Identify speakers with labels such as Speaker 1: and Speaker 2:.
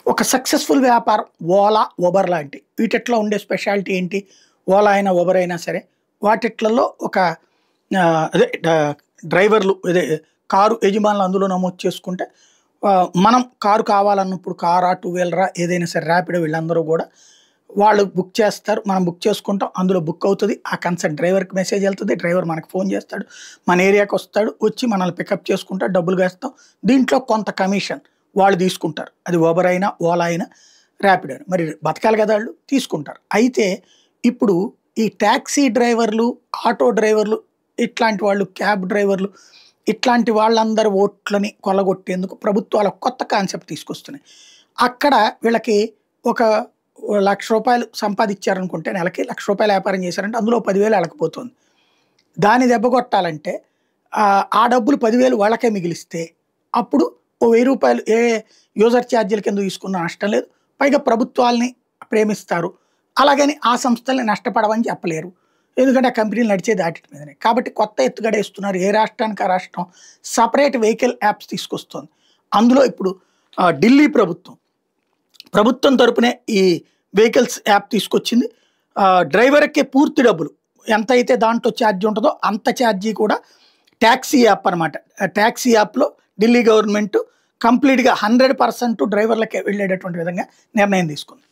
Speaker 1: ఒక సక్సెస్‌ఫుల్ వ్యాపారం ఓలా, ఉబర్ లాంటివి. వీటిట్లో ఉండే స్పెషాలిటీ ఏంటి? ఓలా అయినా, ఉబర్ అయినా సరే వాటిట్లలో ఒక అదే డ్రైవర్లు కారు యజమానులు అందులో నమోదు చేసుకుంటే మనం కారు కావాలన్నప్పుడు కారా, టూ వీలరా ఏదైనా సరే ర్యాపిడో వీళ్ళందరూ గూడా వాళ్ళు బుక్ చేస్తారు. మనం బుక్ చేసుకుంటాం. అందులో బుక్ అవుతది. ఆ కన్సర్న్ డ్రైవర్‌కి మెసేజ్ ఎళ్తది. డ్రైవర్ మనకు ఫోన్ చేస్తాడు. మన ఏరియాకొస్తాడు. వచ్చి మనల్ని పికప్ చేసుకుంటాడు. డబ్బులు వేస్తాం. దీంట్లో కొంత కమిషన్ వాళ్ళు తీసుకుంటారు. అది ఉబర్ అయినా, ఓలా అయినా, ర్యాపిడో అయినా. మరి బతకాలి కదా ఆళ్ళు. తీసుకుంటారు. అయితే ఇప్పుడు ఈ టాక్సీ డ్రైవర్లు, ఆటో డ్రైవర్లు ఇట్లాంటి వాళ్ళు, క్యాబ్ డ్రైవర్లు ఇట్లాంటి వాళ్ళందరి ఓట్లని కొల్లగొట్టేందుకు ప్రభుత్వాలు ఒక కొత్త కాన్సెప్ట్ తీసుకొస్తున్నాయి. అక్కడ వీళ్ళకి ఒక రూ. 1,00,000 సంపాదించారనుకుంటే నెలకి రూ. 1,00,000 వ్యాపారం చేశారంటే అందులో 10,000 ఎళ్ళకపోతుంది. దాన్ని దెబ్బగొట్టాలంటే ఆ డబ్బులు 10,000 వాళ్ళకే మిగిలిస్తే అప్పుడు ఓ రూ. 1,000 ఏ యూజర్ ఛార్జీల కింద తీసుకున్న నష్టం లేదు. పైగా ప్రభుత్వాల్ని ప్రేమిస్తారు. అలాగని ఆ సంస్థల్ని నష్టపడవని చెప్పలేరు. ఎందుకంటే ఆ కంపెనీలు నడిచేది ఆటిటి మీదనే. కాబట్టి కొత్త ఎత్తుగడేస్తున్నారు. ఏ రాష్ట్రానికి ఆ రాష్ట్రం సెపరేట్ వెహికల్ యాప్స్ తీసుకొస్తుంది. అందులో ఇప్పుడు ఢిల్లీ ప్రభుత్వం తరపునే ఈ వెహికల్స్ యాప్ తీసుకొచ్చింది. డ్రైవర్‌కే పూర్తి డబ్బులు. ఎంతైతే దాంట్లో ఛార్జ్ ఉంటదో అంత ఛార్జీ కూడా టాక్సీ యాప్ అనమాట. టాక్సీ యాప్‌లో ఢిల్లీ గవర్నమెంట్ కంప్లీట్‌గా 100% డ్రైవర్లకే వెళ్ళేటటువంటి విధంగా నిర్ణయం తీసుకుంది.